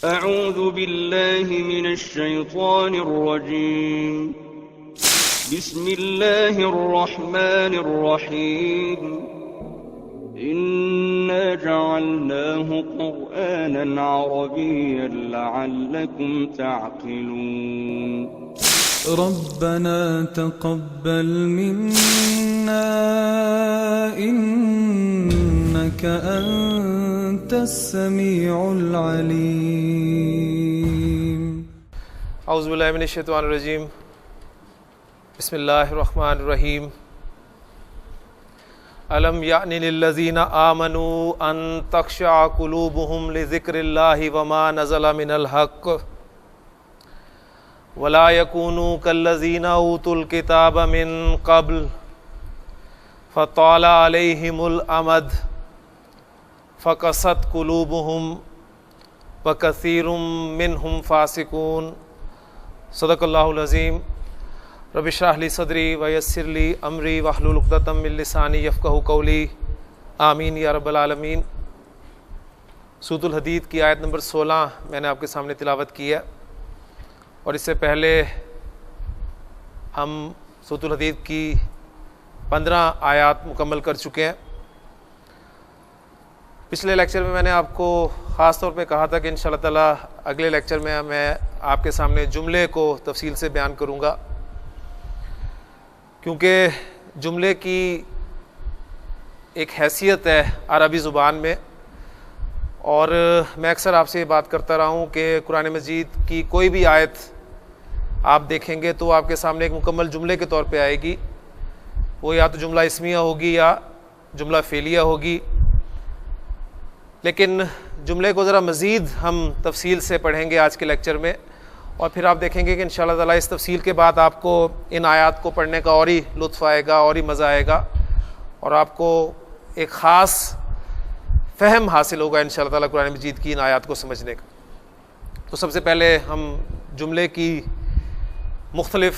أعوذ بالله من الشيطان الرجيم بسم الله الرحمن الرحيم إنا جعلناه قرآنا عربيا لعلكم تعقلون ربنا تقبل منا إنك أنت السميع العليم اعوذ باللہ من الشیطان الرجیم بسم اللہ الرحمن الرحیم الم یأن للذین آمنوا ان تخشع قلوبهم لذکر اللہ وما نزل من الحق ولا يكونوا كالذين اوتوا الكتاب من قبل فطال عليهم الامد فقست قلوبهم وكثير منهم فاسقون صدق اللہ العظیم رب اشرح لی صدری ویسر لی امری واحلل عقدۃ من لسانی یفقہوا قولی آمین یا رب العالمین۔ سورۃ الحدید کی آیت نمبر 16 میں نے آپ کے سامنے تلاوت کی ہے، اور اس سے پہلے ہم سورۃ الحدید کی 15 آیات مکمل کر چکے ہیں۔ پچھلے لیکچر میں نے آپ کو خاص طور پہ کہا تھا کہ انشاءاللہ تعالیٰ اگلے لیکچر میں میں آپ کے سامنے جملے کو تفصیل سے بیان کروں گا، کیونکہ جملے کی ایک حیثیت ہے عربی زبان میں، اور میں اکثر آپ سے یہ بات کرتا رہا ہوں کہ قرآن مجید کی کوئی بھی آیت آپ دیکھیں گے تو آپ کے سامنے ایک مکمل جملے کے طور پہ آئے گی، وہ یا تو جملہ اسمیہ ہوگی یا جملہ فعلیہ ہوگی، لیکن جملے کو ذرا مزید ہم تفصیل سے پڑھیں گے آج کے لیکچر میں، اور پھر آپ دیکھیں گے کہ انشاءاللہ تعالیٰ اس تفصیل کے بعد آپ کو ان آیات کو پڑھنے کا اور ہی لطف آئے گا، اور ہی مزہ آئے گا، اور آپ کو ایک خاص فہم حاصل ہوگا انشاءاللہ تعالیٰ قرآن مجید کی ان آیات کو سمجھنے کا۔ تو سب سے پہلے ہم جملے کی مختلف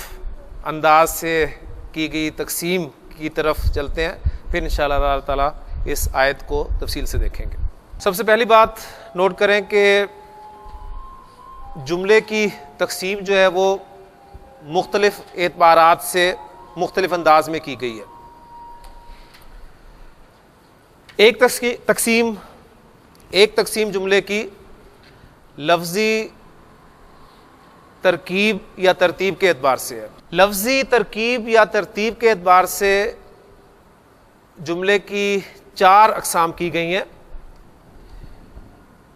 انداز سے کی گئی تقسیم کی طرف چلتے ہیں، پھر انشاءاللہ تعالیٰ اس آیت کو تفصیل سے دیکھیں گے۔ سب سے پہلی بات نوٹ کریں کہ جملے کی تقسیم جو ہے وہ مختلف اعتبارات سے مختلف انداز میں کی گئی ہے۔ ایک تقسیم جملے کی لفظی ترکیب یا ترتیب کے اعتبار سے ہے۔ لفظی ترکیب یا ترتیب کے اعتبار سے جملے کی 4 اقسام کی گئی ہیں۔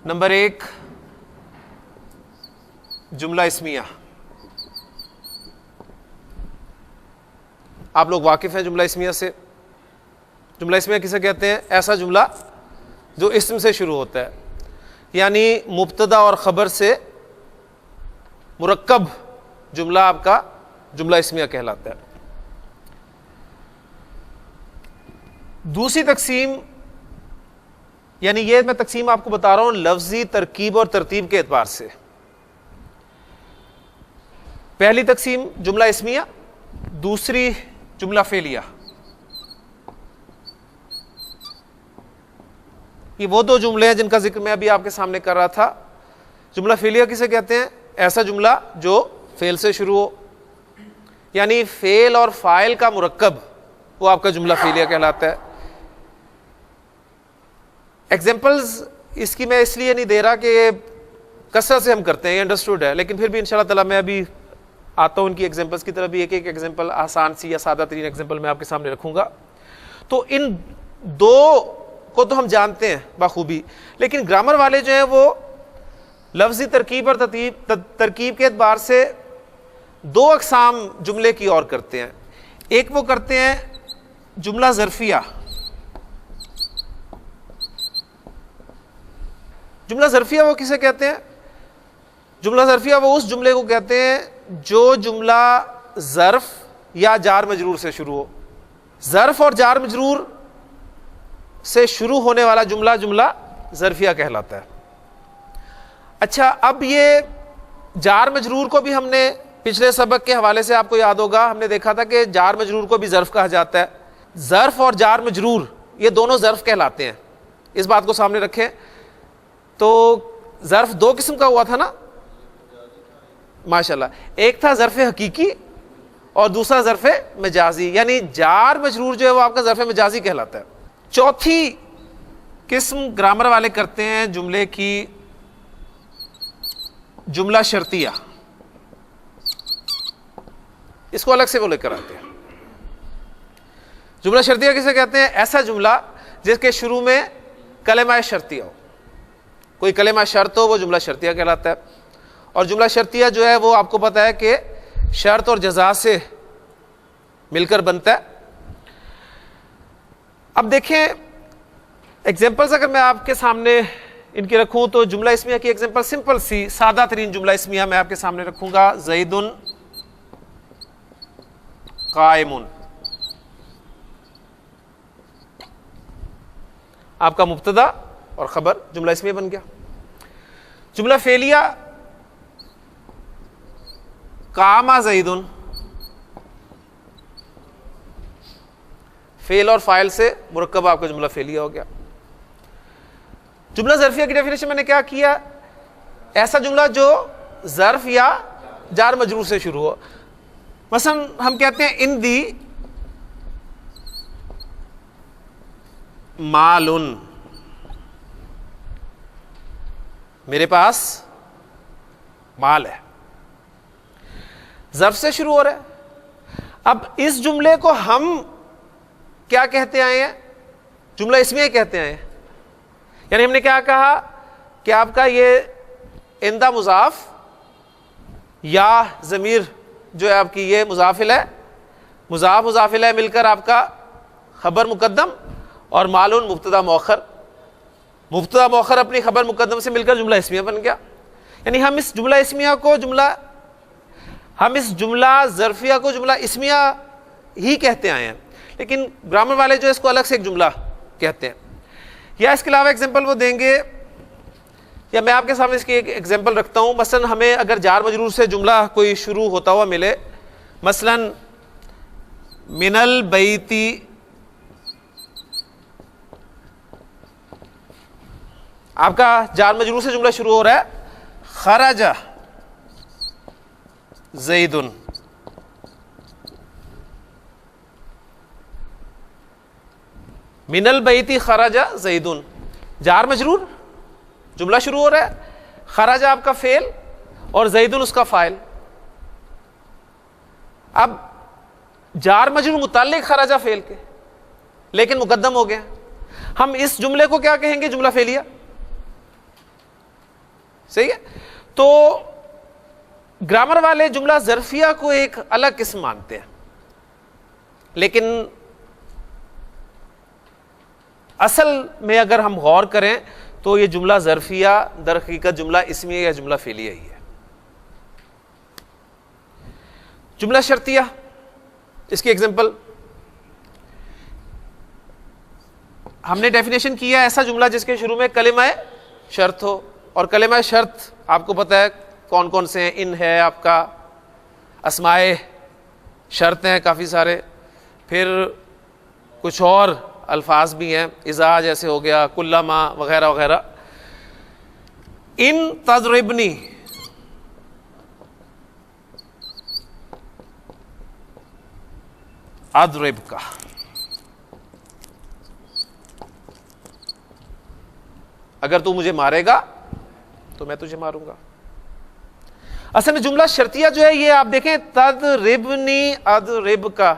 نمبر 1، جملہ اسمیہ۔ آپ لوگ واقف ہیں جملہ اسمیہ سے؟ جملہ اسمیہ کسے کہتے ہیں؟ ایسا جملہ جو اسم سے شروع ہوتا ہے، یعنی مبتدا اور خبر سے مرکب جملہ آپ کا جملہ اسمیہ کہلاتا ہے۔ دوسری تقسیم، یعنی یہ میں تقسیم آپ کو بتا رہا ہوں لفظی ترکیب اور ترتیب کے اعتبار سے۔ پہلی تقسیم جملہ اسمیہ، دوسری جملہ فعلیہ۔ یہ وہ 2 جملے ہیں جن کا ذکر میں ابھی آپ کے سامنے کر رہا تھا۔ جملہ فعلیہ کسے کہتے ہیں؟ ایسا جملہ جو فعل سے شروع ہو، یعنی فعل اور فاعل کا مرکب، وہ آپ کا جملہ فعلیہ کہلاتا ہے۔ ایگزامپلز اس کی میں اس لیے نہیں دے رہا کہ کثرت سے ہم کرتے ہیں، یہ انڈرسٹوڈ ہے، لیکن پھر بھی انشاءاللہ تعالیٰ میں ابھی آتا ہوں ان کی ایگزامپلس کی طرف بھی، ایک ایگزامپل آسان سی یا سادہ ترین ایگزامپل میں آپ کے سامنے رکھوں گا۔ تو ان 2 کو تو ہم جانتے ہیں بخوبی، لیکن گرامر والے جو ہیں وہ لفظی ترکیب اور ترکیب کے اعتبار سے 2 اقسام جملے کی اور کرتے ہیں۔ ایک وہ کرتے ہیں جملہ ظرفیہ۔ جملہ ظرفیہ وہ کسے کہتے ہیں؟ جملہ ظرفیہ وہ اس جملے کو کہتے ہیں جو جملہ ظرف یا جار مجرور سے شروع ہو۔ ظرف اور جار مجرور سے شروع ہونے والا جملہ جملہ ظرفیہ کہلاتا ہے۔ اچھا، اب یہ جار مجرور کو بھی ہم نے پچھلے سبق کے حوالے سے آپ کو یاد ہوگا، ہم نے دیکھا تھا کہ جار مجرور کو بھی ظرف کہا جاتا ہے۔ ظرف اور جار مجرور یہ دونوں ظرف کہلاتے ہیں، اس بات کو سامنے رکھیں۔ تو ظرف دو قسم کا ہوا تھا نا ماشاءاللہ, ایک تھا ظرف حقیقی اور دوسرا ظرف مجازی, یعنی جار مجرور جو ہے وہ آپ کا ظرف مجازی کہلاتا ہے. چوتھی قسم گرامر والے کرتے ہیں جملے کی جملہ شرطیہ, اس کو الگ سے وہ لے کر آتے ہیں. جملہ شرطیہ کسے کہتے ہیں؟ ایسا جملہ جس کے شروع میں کلمہ شرطیہ ہو, کوئی کلمہ شرط ہو وہ جملہ شرطیہ کہلاتا ہے. اور جملہ شرطیہ جو ہے وہ آپ کو پتہ ہے کہ شرط اور جزا سے مل کر بنتا ہے. اب دیکھیں ایگزامپلز اگر میں آپ کے سامنے ان کی رکھوں تو جملہ اسمیہ کی ایگزامپل سمپل سی سادہ ترین جملہ اسمیہ میں آپ کے سامنے رکھوں گا, زید قائم. آپ کا مبتدا اور خبر جملہ اسمیہ بن گیا. جملہ فعلیہ قام زید, فعل اور فاعل سے مرکب آپ کا جملہ فعلیہ ہو گیا. جملہ ظرفیہ کی ڈیفینیشن میں نے کیا کیا؟ ایسا جملہ جو ظرف یا جار مجرور سے شروع ہو. مثلا ہم کہتے ہیں ان دی مالن, میرے پاس مال ہے, ظرف سے شروع ہو رہا ہے. اب اس جملے کو ہم کیا کہتے آئے ہیں؟ جملہ اسمیہ کہتے آئے ہیں. یعنی ہم نے کیا کہا کہ آپ کا یہ اندہ مضاف یا ضمیر جو ہے آپ کی یہ مضاف الیہ, مضاف مضاف الیہ مل کر آپ کا خبر مقدم اور مالون مبتدا مؤخر, مبتدا مؤخر اپنی خبر مقدم سے مل کر جملہ اسمیہ بن گیا. یعنی ہم اس جملہ اسمیہ کو ہم اس جملہ ظرفیہ کو جملہ اسمیہ ہی کہتے آئے ہیں, لیکن گرامر والے جو اس کو الگ سے ایک جملہ کہتے ہیں. یا اس کے علاوہ ایگزامپل وہ دیں گے, یا میں آپ کے سامنے اس کی ایک ایگزامپل رکھتا ہوں. مثلا ہمیں اگر جار مجرور سے جملہ کوئی شروع ہوتا ہوا ملے, مثلا من البیتی, آپ کا جار مجرور سے جملہ شروع ہو رہا ہے خرج زید, من البیتی خرج زید, جار مجرور جملہ شروع ہو رہا ہے, خرج آپ کا فعل اور زیدن اس کا فاعل. اب جار مجرور متعلق خرج فعل کے لیکن مقدم ہو گیا, ہم اس جملے کو کیا کہیں گے؟ جملہ فعلیہ. صحیح ہے. تو گرامر والے جملہ ظرفیہ کو ایک الگ قسم مانتے ہیں, لیکن اصل میں اگر ہم غور کریں تو یہ جملہ ظرفیہ در حقیقت جملہ اسمیہ یا جملہ فعلیہ ہی ہے. جملہ شرطیہ, اس کی ایگزامپل ہم نے ڈیفینیشن کیا ایسا جملہ جس کے شروع میں کلمہ شرط ہو, اور کلمہ شرط آپ کو پتہ ہے کون کون سے ہیں. ان ہے آپ کا, اسماء شرط ہیں کافی سارے, پھر کچھ اور الفاظ بھی ہیں, اذا جیسے ہو گیا, کلما وغیرہ وغیرہ. ان تضربنی, اضرب کا, اگر تو مجھے مارے گا تو میں تجھے ماروں گا. اصل میں جملہ شرطیہ جو ہے یہ آپ دیکھیں تضربنی اضرب کا,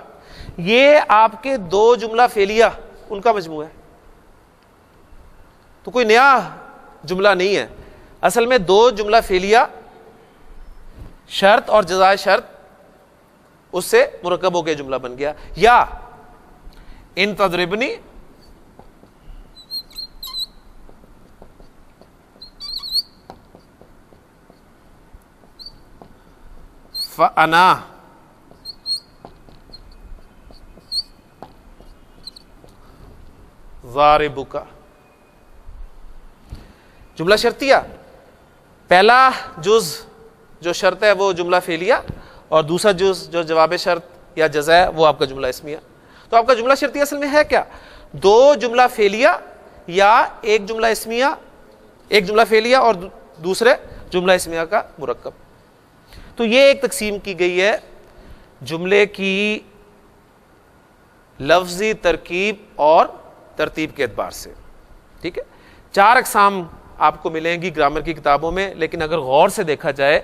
یہ آپ کے دو جملہ فعلیہ ان کا مجموعہ ہے, تو کوئی نیا جملہ نہیں ہے. اصل میں دو جملہ فعلیہ شرط اور جزائے شرط اس سے مرکب ہو کے جملہ بن گیا. یا ان تضربنی فانا ضاربک, جملہ شرطیہ پہلا جز جو شرط ہے وہ جملہ فعلیہ, اور دوسرا جز جو جواب شرط یا جزا ہے وہ آپ کا جملہ اسمیہ. تو آپ کا جملہ شرطیہ اصل میں ہے کیا؟ دو جملہ فعلیہ یا ایک جملہ اسمیہ, ایک جملہ فعلیہ اور دوسرے جملہ اسمیہ کا مرکب. تو یہ ایک تقسیم کی گئی ہے جملے کی لفظی ترکیب اور ترتیب کے اعتبار سے. ٹھیک ہے, 4 اقسام آپ کو ملیں گی گرامر کی کتابوں میں, لیکن اگر غور سے دیکھا جائے,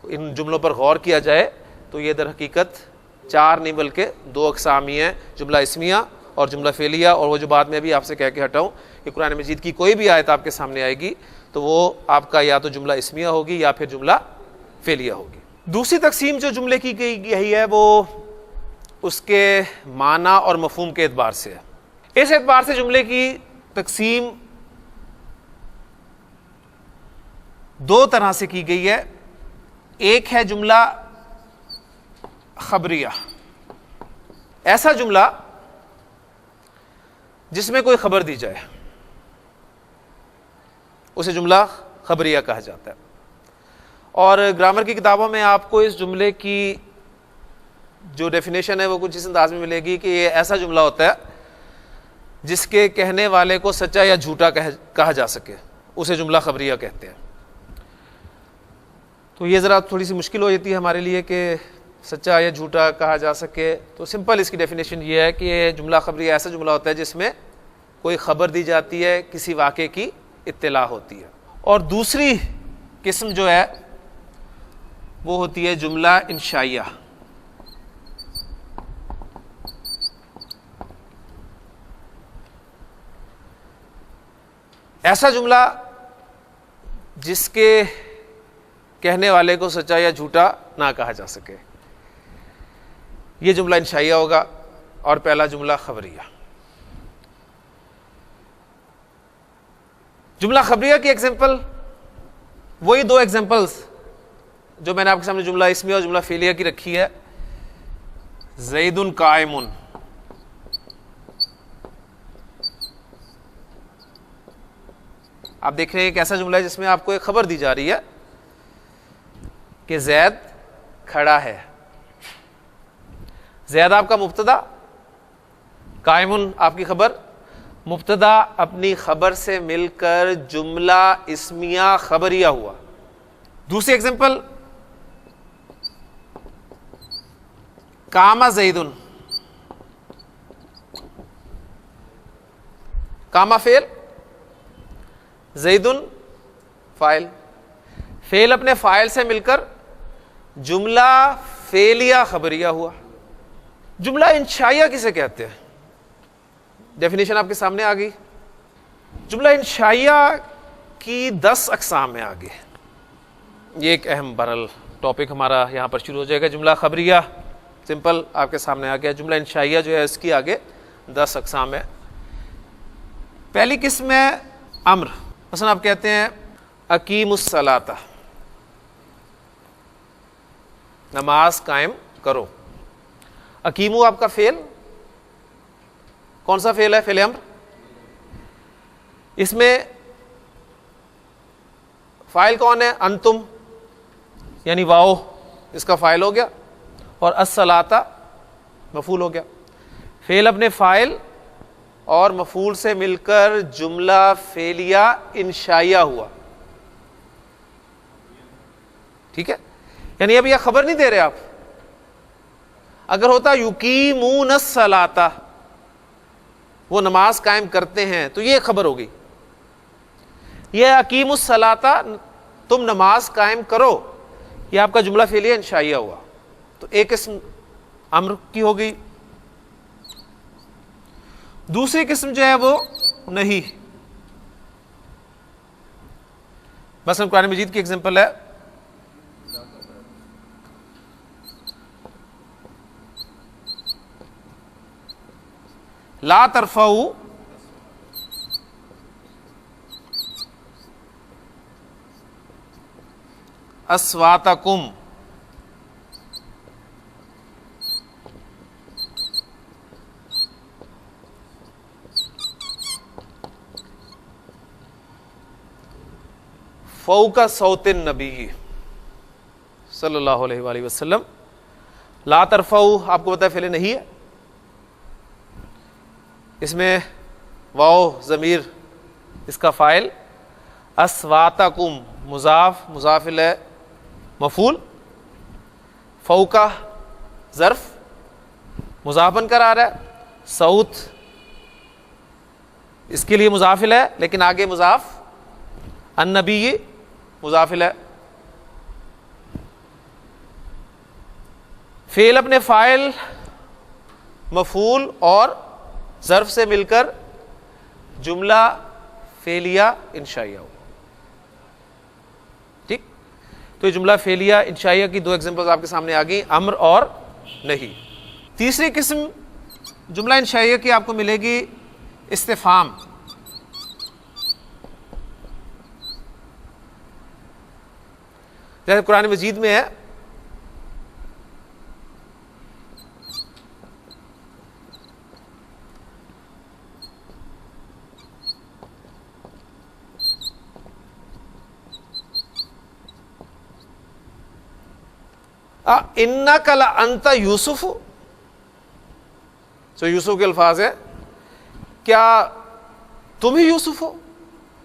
ان جملوں پر غور کیا جائے, تو یہ در حقیقت 4 نہیں بلکہ 2 اقسام ہی ہیں, جملہ اسمیہ اور جملہ فعلیہ. اور وہ جو بات میں بھی آپ سے کہہ کے ہٹاؤں کہ قرآن مجید کی کوئی بھی آیت آپ کے سامنے آئے گی تو وہ آپ کا یا تو جملہ اسمیہ ہوگی یا پھر جملہ فعلیہ ہوگی. دوسری تقسیم جو جملے کی گئی ہے وہ اس کے معنی اور مفہوم کے اعتبار سے ہے. اس اعتبار سے جملے کی تقسیم 2 طرح سے کی گئی ہے. ایک ہے جملہ خبریہ, ایسا جملہ جس میں کوئی خبر دی جائے, اسے جملہ خبریہ کہا جاتا ہے. اور گرامر کی کتابوں میں آپ کو اس جملے کی جو ڈیفینیشن ہے وہ کچھ اس انداز میں ملے گی کہ یہ ایسا جملہ ہوتا ہے جس کے کہنے والے کو سچا یا جھوٹا کہا جا سکے, اسے جملہ خبریہ کہتے ہیں. تو یہ ذرا تھوڑی سی مشکل ہو جاتی ہے ہمارے لیے کہ سچا یا جھوٹا کہا جا سکے. تو سمپل اس کی ڈیفینیشن یہ ہے کہ یہ جملہ خبریہ ایسا جملہ ہوتا ہے جس میں کوئی خبر دی جاتی ہے, کسی واقعے کی اطلاع ہوتی ہے. اور دوسری قسم جو ہے وہ ہوتی ہے جملہ انشائیہ. ایسا جملہ جس کے کہنے والے کو سچا یا جھوٹا نہ کہا جا سکے, یہ جملہ انشائیہ ہوگا. اور پہلا جملہ خبریہ. جملہ خبریہ کی ایگزامپل وہی 2 ایگزامپلس جو میں نے آپ کے سامنے جملہ اسمیہ اور جملہ فعلیہ کی رکھی ہے. زید قائم, آپ دیکھ رہے ہیں ایک ایسا جملہ ہے جس میں آپ کو ایک خبر دی جا رہی ہے کہ زید کھڑا ہے. زید آپ کا مبتدا, قائم آپ کی خبر. مبتدا اپنی خبر سے مل کر جملہ اسمیہ خبریہ ہوا. دوسری ایگزامپل, قام زید, قام فعل, زید فاعل. فعل اپنے فاعل سے مل کر جملہ فعلیہ خبریہ ہوا. جملہ انشائیہ کسے کہتے ہیں؟ ڈیفینیشن آپ کے سامنے آ گئی. جملہ انشائیہ کی 10 اقسام میں آگے. یہ ایک اہم بہرحال ٹاپک ہمارا یہاں پر شروع ہو جائے گا. جملہ خبریہ سمپل آپ کے سامنے آ گیا. جملہ انشائیہ جو ہے اس کی آگے 10 اقسام ہے. پہلی قسم ہے امر. مثلا آپ کہتے ہیں اقیم الصلاۃ, نماز قائم کرو. اقیمو آپ کا فعل, کون سا فعل ہے؟ فعل امر. اس میں فاعل کون ہے؟ انتم, یعنی واؤ اس کا فاعل ہو گیا, اور الصلاۃ مفعول ہو گیا. فعل اپنے فاعل اور مفعول سے مل کر جملہ فعلیہ انشائیہ ہوا. ٹھیک ہے, یعنی اب یہ خبر نہیں دے رہے آپ. اگر ہوتا یقیمون الصلاۃ, وہ نماز قائم کرتے ہیں, تو یہ خبر ہو گئی. یہ اقیم الصلاۃ, تم نماز قائم کرو, یہ آپ کا جملہ فعلیہ انشائیہ ہوا. تو ایک قسم امر کی ہو گئی. دوسری قسم جو ہے وہ نہیں. مثلا قرآن مجید کی ایگزامپل ہے لا ترفعوا اصواتکم فوق صوت النبی صلی اللہ علیہ وآلہ وسلم. لا ترفعوا آپ کو پتہ ہے فعل نہیں ہے, اس میں واو ضمیر اس کا فاعل, اسواتکم مضاف مضاف الیہ مفعول، فوقہ ظرف مضاف بن کر آ رہا ہے، صوت اس کے لیے مضاف الیہ لیکن آگے مضاف، النبی مضاف الیہ. فعل اپنے فاعل مفعول اور ظرف سے مل کر جملہ فعلیہ انشائیہ ہو. ٹھیک، تو یہ جملہ فعلیہ انشائیہ کی دو ایگزامپلز آپ کے سامنے آ گئی، امر اور نہیں. تیسری قسم جملہ انشائیہ کی آپ کو ملے گی استفہام. جیسے قرآن مجید میں ہے اِنَّكَ لَأَنْتَ یوسف، جو یوسف کے الفاظ ہے، کیا تم ہی یوسف ہو؟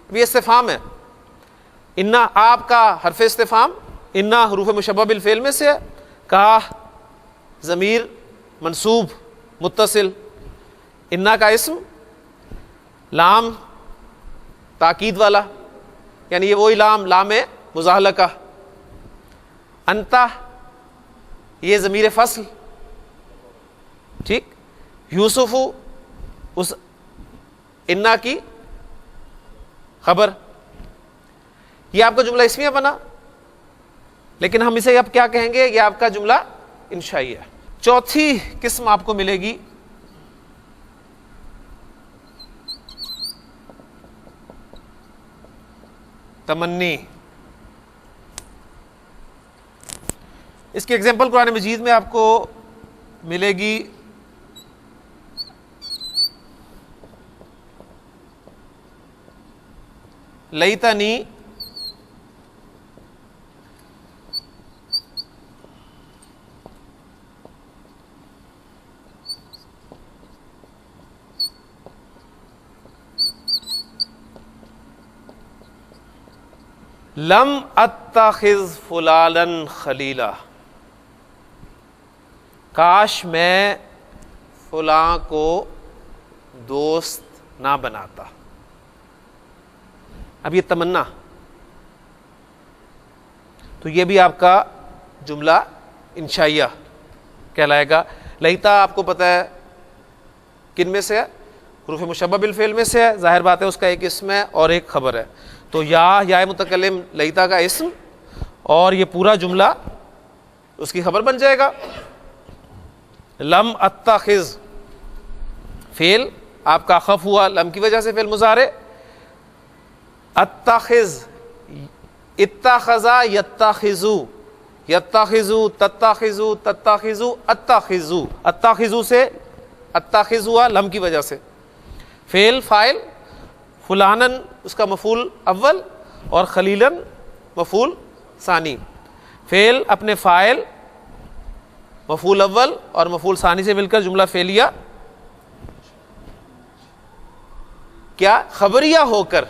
یہ استفہام ہے. انا آپ کا حرف استفہام، انا حروف مشبہ بالفعل میں سے ہے، کہا ضمیر منصوب متصل، انا کا اسم، لام تاکید والا یعنی یہ وہی لام مزاحلہ کا، انتا یہ ضمیر فصل، ٹھیک، یوسف اس انا کی خبر. یہ آپ کا جملہ اسمیہ بنا، لیکن ہم اسے اب کیا کہیں گے؟ یہ آپ کا جملہ انشائی ہے. چوتھی قسم آپ کو ملے گی تمنی. اس کی ایگزامپل قرآن مجید میں آپ کو ملے گی لیتنی لم اتخذ فلانا خلیلا، کاش میں فلاں کو دوست نہ بناتا. اب یہ تمنا، تو یہ بھی آپ کا جملہ انشائیہ کہلائے گا. لیتا آپ کو پتہ ہے کن میں سے ہے؟ حروف مشبہ بالفعل میں سے ہے. ظاہر بات ہے اس کا ایک اسم ہے اور ایک خبر ہے، تو یا متکلم لیتا کا اسم اور یہ پورا جملہ اس کی خبر بن جائے گا. لم اتخذ فعل آپ کا خف ہوا لم کی وجہ سے، فعل مضارع. اتخذ اتخذا یتخذو، یتخذو تتخذو تتخذو اتخذو، اتخذو سے اتخذ ہوا لم کی وجہ سے. فعل فاعل، فلانن اس کا مفعول اول اور خلیلن مفعول ثانی. فعل اپنے فاعل مفعول اول اور مفعول ثانی سے مل کر جملہ فعلیہ کیا خبریہ ہو کر،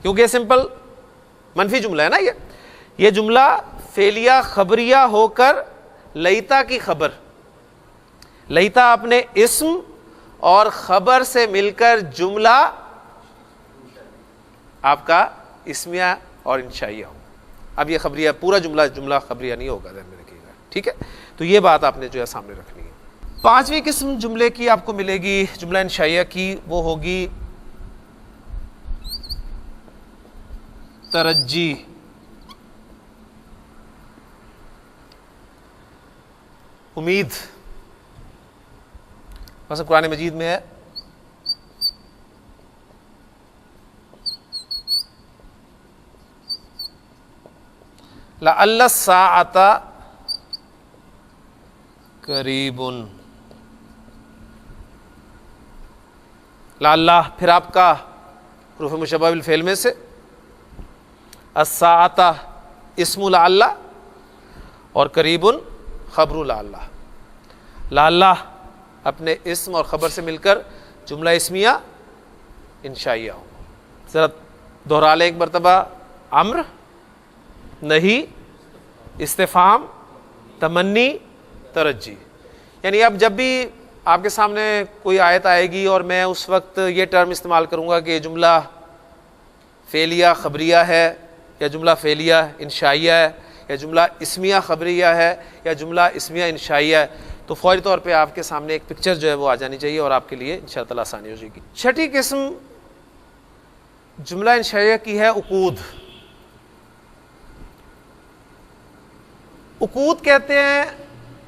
کیونکہ یہ سمپل منفی جملہ ہے نا، یہ جملہ فعلیہ خبریہ ہو کر لیتا کی خبر، لیتا اپنے اسم اور خبر سے مل کر جملہ آپ کا اسمیہ اور انشائیہ ہو. اب یہ خبریہ پورا جملہ خبریہ نہیں ہوگا، ذہن میں رکھیے گا. ٹھیک ہے، تو یہ بات آپ نے جو ہے سامنے رکھنی ہے. پانچویں قسم جملے کی آپ کو ملے گی جملہ انشائیہ کی، وہ ہوگی ترجی. امید. مثلا قرآن مجید میں ہے لعل الساعۃ قریب. لعل پھر آپ کا حروف مشبہ بالفعل میں سے، الساعۃ اسم لعل اور قریب خبر لعل. لعل اپنے اسم اور خبر سے مل کر جملہ اسمیہ انشائیہ ہو. ذرا دوہرا لیں ایک مرتبہ، امر، نہیں، استفہام، تمنی، ترجی. یعنی اب جب بھی آپ کے سامنے کوئی آیت آئے گی اور میں اس وقت یہ ٹرم استعمال کروں گا کہ یہ جملہ فعلیہ خبریہ ہے، یا جملہ فعلیہ انشائیہ ہے، یا جملہ اسمیہ خبریہ ہے، یا جملہ اسمیہ انشائیہ ہے، تو فوری طور پہ آپ کے سامنے ایک پکچر جو ہے وہ آ جانی چاہیے اور آپ کے لیے انشاءاللہ تعالیٰ آسانی ہو جائے گی. چھٹی قسم جملہ انشائیہ کی ہے عقود. عقود کہتے ہیں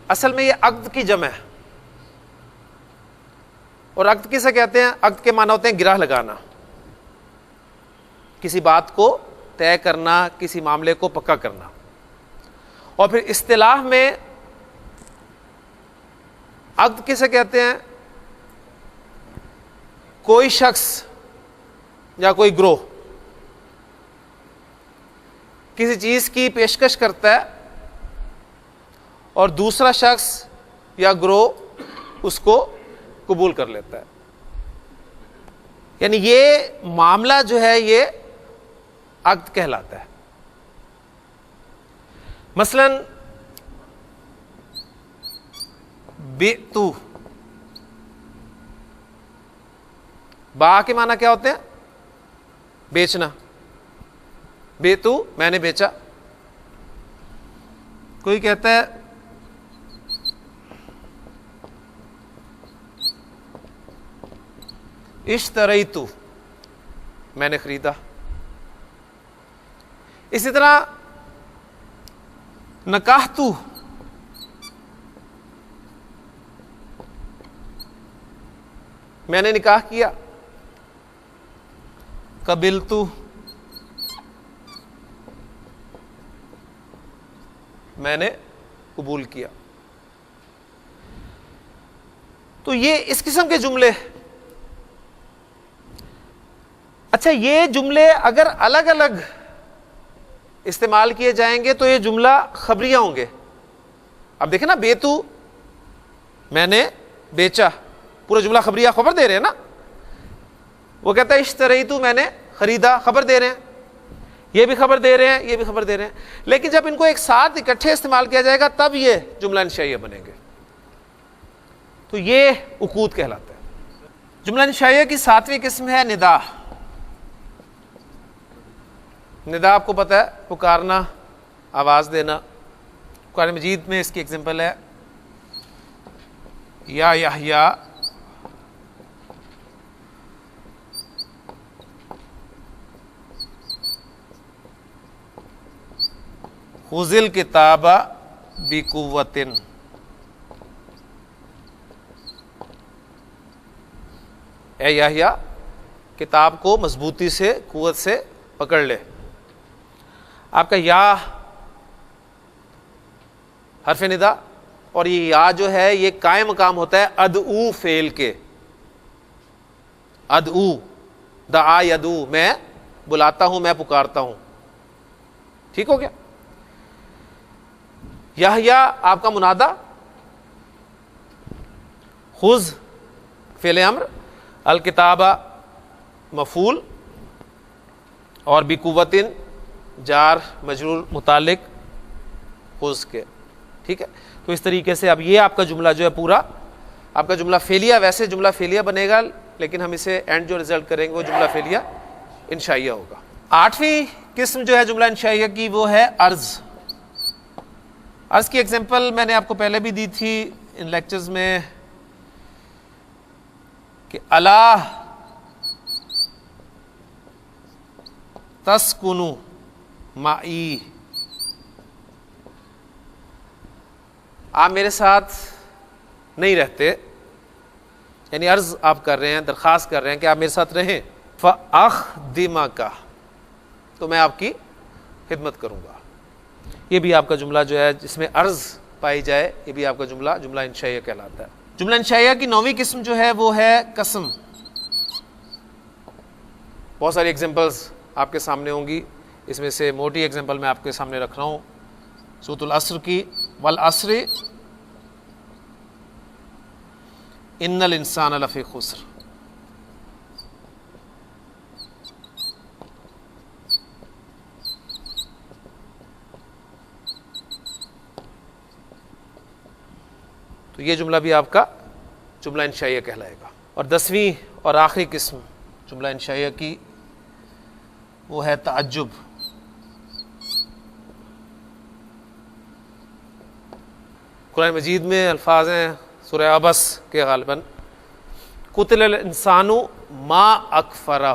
اصل میں یہ عقد کی جمع ہے. اور عقد کسے کہتے ہیں؟ عقد کے معنی ہوتے ہیں گرہ لگانا، کسی بات کو طے کرنا، کسی معاملے کو پکا کرنا. اور پھر اصطلاح میں عقد کسے کہتے ہیں؟ کوئی شخص یا کوئی گروہ کسی چیز کی پیشکش کرتا ہے اور دوسرا شخص یا گروہ اس کو قبول کر لیتا ہے. یعنی یہ معاملہ جو ہے یہ عقد کہلاتا ہے. مثلا بیعتو، با کے معنی کیا ہوتے ہیں؟ بیچنا. بیعتو میں نے بیچا. کوئی کہتا ہے اشتریتو میں نے خریدا. اسی طرح نکاحتو میں نے نکاح کیا. قبلتو میں نے قبول کیا. تو یہ اس قسم کے جملے. اچھا یہ جملے اگر الگ الگ استعمال کیے جائیں گے تو یہ جملہ خبریہ ہوں گے. اب دیکھیں نا، بیتو میں نے بیچا، پورا جملہ خبریہ، خبر دے رہے ہیں نا. وہ کہتا ہے اشتریتو میں نے خریدا، خبر دے رہے ہیں. یہ بھی خبر دے رہے ہیں، یہ بھی خبر دے رہے ہیں. لیکن جب ان کو ایک ساتھ اکٹھے استعمال کیا جائے گا تب یہ جملہ انشائیہ بنیں گے. تو یہ عقود کہلاتا ہے. جملہ انشائیہ کی 7ویں قسم ہے ندا. ندا آپ کو پتہ ہے، پکارنا، آواز دینا. قرآن مجید میں اس کی ایگزامپل ہے یا یحییٰ خذ الکتاب بقوۃ. اے یحییٰ کتاب کو مضبوطی سے، قوت سے پکڑ لے. آپ کا یا حرف ندا، اور یہ یا جو ہے یہ قائم مقام ہوتا ہے ادعو فعل کے. ادعو، دعا یدعو، میں بلاتا ہوں، میں پکارتا ہوں. ٹھیک ہو گیا. یحییٰ آپ کا منادا، خذ فعل امر، الکتاب مفعول، اور بقوۃ جار مجرور متعلق خذ کے. ٹھیک ہے. تو اس طریقے سے اب یہ آپ کا جملہ جو ہے پورا آپ کا جملہ فعلیہ، ویسے جملہ فعلیہ بنے گا لیکن ہم اسے اینڈ جو رزلٹ کریں گے وہ جملہ فعلیہ انشائیہ ہوگا. 8ویں قسم جو ہے جملہ انشائیہ کی وہ ہے عرض. عرض کی ایگزامپل میں نے آپ کو پہلے بھی دی تھی ان لیکچرز میں کہ الا تسکنو معی، آپ میرے ساتھ نہیں رہتے. یعنی عرض آپ کر رہے ہیں، درخواست کر رہے ہیں کہ آپ میرے ساتھ رہیں. فأخدمک، تو میں آپ کی خدمت کروں گا. یہ بھی آپ کا جملہ جو ہے جس میں عرض پائی جائے، یہ بھی آپ کا جملہ انشائیہ کہلاتا ہے. جملہ انشائیہ کی 9ویں قسم جو ہے وہ ہے قسم. بہت ساری ایگزامپلز آپ کے سامنے ہوں گی، اس میں سے موٹی ایگزامپل میں آپ کے سامنے رکھ رہا ہوں. سورۃ العصر کی، والعصر ان الانسان لفی خسر. تو یہ جملہ بھی آپ کا جملہ انشائیہ کہلائے گا. اور 10ویں اور آخری قسم جملہ انشائیہ کی وہ ہے تعجب. قرآن مجید میں الفاظ ہیں سورہ عبس کے غالباً قتل الانسان ما اکفرہ،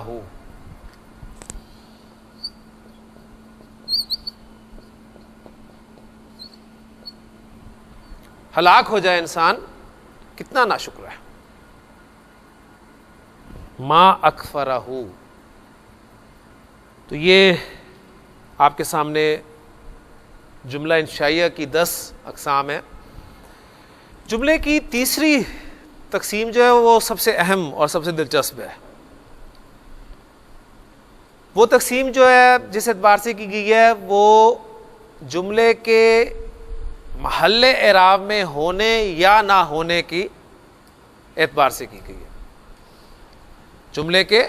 ہلاک ہو جائے انسان کتنا ناشکر ہے. ما اکفرہ، تو یہ آپ کے سامنے جملہ انشائیہ کی 10 اقسام ہیں. جملے کی تیسری تقسیم جو ہے وہ سب سے اہم اور سب سے دلچسپ ہے. وہ تقسیم جو ہے جس اعتبار سے کی گئی ہے وہ جملے کے محل اعراب میں ہونے یا نہ ہونے کی اعتبار سے کی گئی ہے. جملے کے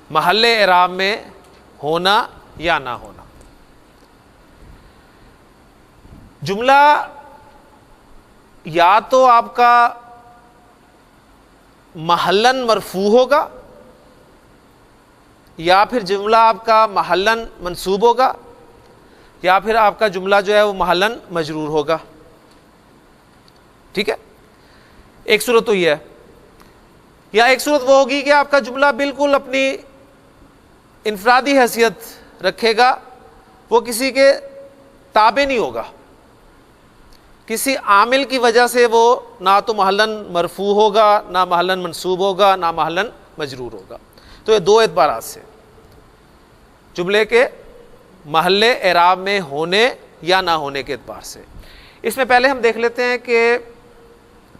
محل اعراب میں ہونا یا نہ ہونا. جملہ یا تو آپ کا محلن مرفوع ہوگا یا پھر جملہ آپ کا محلن منصوب ہوگا یا پھر آپ کا جملہ جو ہے وہ محلن مجرور ہوگا. ٹھیک ہے، ایک صورت تو یہ ہے. یا ایک صورت وہ ہوگی کہ آپ کا جملہ بالکل اپنی انفرادی حیثیت رکھے گا، وہ کسی کے تابع نہیں ہوگا، کسی عامل کی وجہ سے وہ نہ تو محلن مرفوع ہوگا، نہ محلن منصوب ہوگا، نہ محلن مجرور ہوگا. تو یہ 2 اعتبارات سے جملے کے محل اعراب میں ہونے یا نہ ہونے کے اعتبار سے. اس میں پہلے ہم دیکھ لیتے ہیں کہ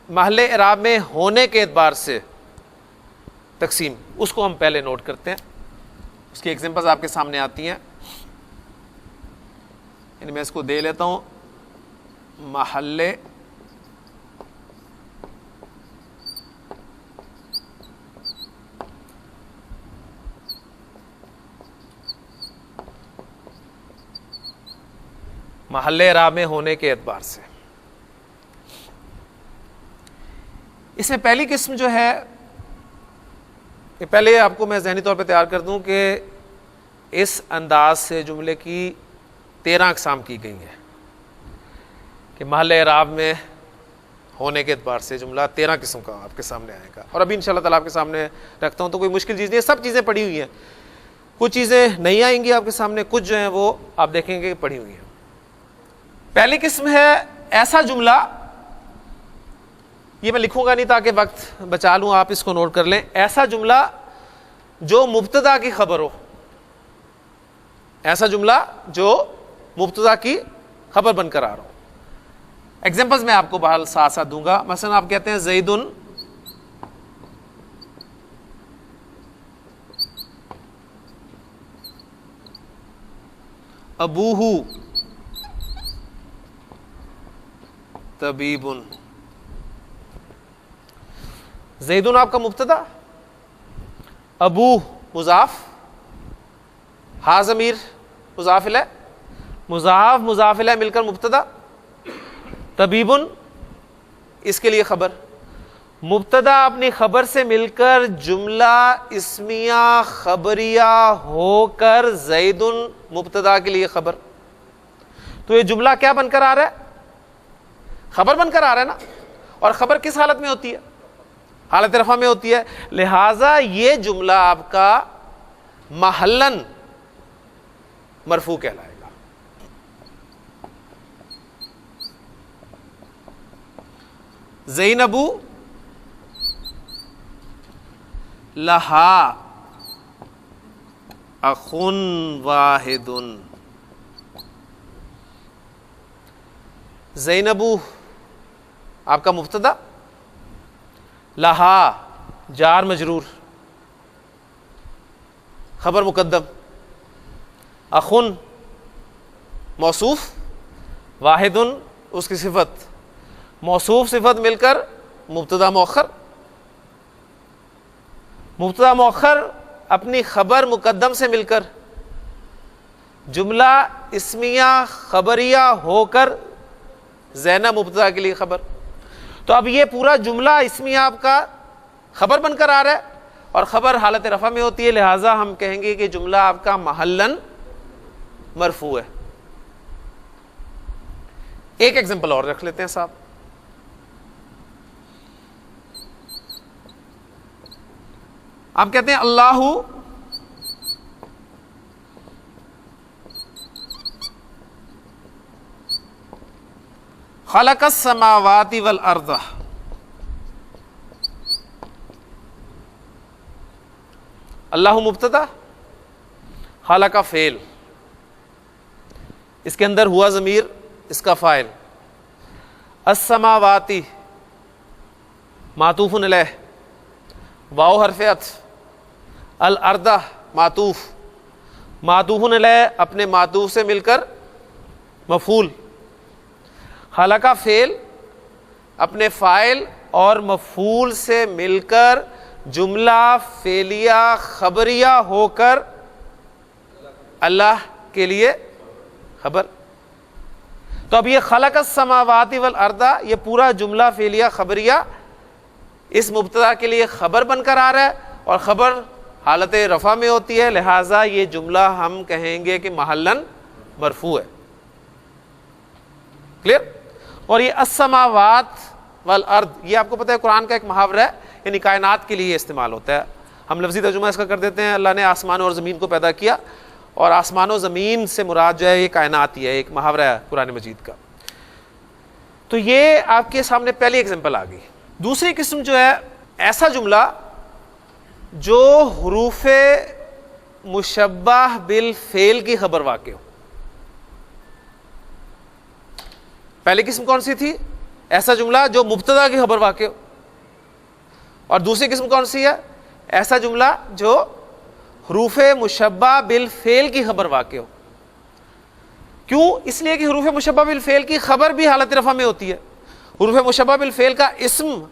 محل اعراب میں ہونے کے اعتبار سے تقسیم، اس کو ہم پہلے نوٹ کرتے ہیں. اس کی ایگزامپلز آپ کے سامنے آتی ہیں، یعنی میں اس کو دے لیتا ہوں محل اعراب میں ہونے کے اعتبار سے. اس میں پہلی قسم جو ہے، پہلے آپ کو میں ذہنی طور پہ تیار کر دوں کہ اس انداز سے جملے کی 13 اقسام کی گئی ہیں کہ محل اعراب میں ہونے کے اعتبار سے جملہ 13 قسم کا آپ کے سامنے آئے گا. اور ابھی انشاءاللہ تعالیٰ آپ کے سامنے رکھتا ہوں، تو کوئی مشکل چیز نہیں ہے، سب چیزیں پڑھی ہوئی ہیں. کچھ چیزیں نہیں آئیں گی آپ کے سامنے، کچھ جو ہیں وہ آپ دیکھیں گے کہ پڑھی ہوئی ہیں. پہلی قسم ہے ایسا جملہ، یہ میں لکھوں گا نہیں تاکہ وقت بچا لوں، آپ اس کو نوٹ کر لیں. ایسا جملہ جو مبتدا کی خبر ہو، ایسا جملہ جو مبتدا کی خبر بن کر آ رہا ہو. ایگزامپلز میں آپ کو بہرحال ساتھ ساتھ دوں گا. مثلا آپ کہتے ہیں زید ابوہ طبیب. زیدن آپ کا مبتدا، ابو مضاف، ہا ضمیر مضاف الیہ، مضاف الیہ مل کر مبتدا، طبیبن اس کے لیے خبر. مبتدا اپنی خبر سے مل کر جملہ اسمیہ خبریہ ہو کر زیدن مبتدا کے لیے خبر. تو یہ جملہ کیا بن کر آ رہا ہے؟ خبر بن کر آ رہا ہے نا. اور خبر کس حالت میں ہوتی ہے؟ حالت رفع میں ہوتی ہے. لہذا یہ جملہ آپ کا محلن مرفوع کہلائے گا. زینب لہا اخن واحد. زینب آپ کا مبتدا، لہا جار مجرور، خبر مقدم، اخن موصوف، واحد اس کی صفت، موصوف صفت مل کر مبتدا مؤخر. مبتدا مؤخر اپنی خبر مقدم سے مل کر جملہ اسمیہ خبریہ ہو کر زینب مبتدا کے لیے خبر. تو اب یہ پورا جملہ اسمی آپ کا خبر بن کر آ رہا ہے اور خبر حالت رفع میں ہوتی ہے، لہٰذا ہم کہیں گے کہ جملہ آپ کا محلن مرفوع ہے۔ ایک ایگزامپل اور رکھ لیتے ہیں صاحب، آپ کہتے ہیں اللہ خلق السماوات والارض، اللہ مبتدا، خلق فعل، اس کے اندر ہوا ضمیر اس کا فاعل، السماواتی معطوف علیہ، واو حرف عطف، الارض معطوف، معطوف علیہ اپنے معطوف سے مل کر مفعول، خلق فعل اپنے فاعل اور مفعول سے مل کر جملہ فعلیہ خبریہ ہو کر اللہ کے لیے خبر۔ تو اب یہ خلق السماوات والارض، یہ پورا جملہ فعلیہ خبریہ اس مبتدا کے لیے خبر بن کر آ رہا ہے اور خبر حالت رفع میں ہوتی ہے، لہٰذا یہ جملہ ہم کہیں گے کہ محلن مرفوع ہے۔ کلیئر؟ اور یہ السماوات والارض، یہ آپ کو پتہ ہے قرآن کا ایک محاورہ ہے، یعنی کائنات کے لیے استعمال ہوتا ہے۔ ہم لفظی ترجمہ اس کا کر دیتے ہیں، اللہ نے آسمان اور زمین کو پیدا کیا، اور آسمان و زمین سے مراد جو ہے یہ کائنات ہی ہے، ایک محاورہ ہے قرآن مجید کا۔ تو یہ آپ کے سامنے پہلی ایگزامپل آ گئی۔ دوسری قسم جو ہے ایسا جملہ جو حروف مشبہ بالفعل کی خبر واقع ہو۔ پہلی قسم کون سی تھی؟ ایسا جملہ جو مبتدا کی خبر واقع ہو، اور دوسری قسم کون سی ہے؟ ایسا جملہ جو حروف مشبہ بالفعل کی خبر واقع ہو۔ کیوں؟ اس لیے کہ حروف مشبہ بالفعل کی خبر بھی حالت رفع میں ہوتی ہے، حروف مشبہ بالفعل کا اسم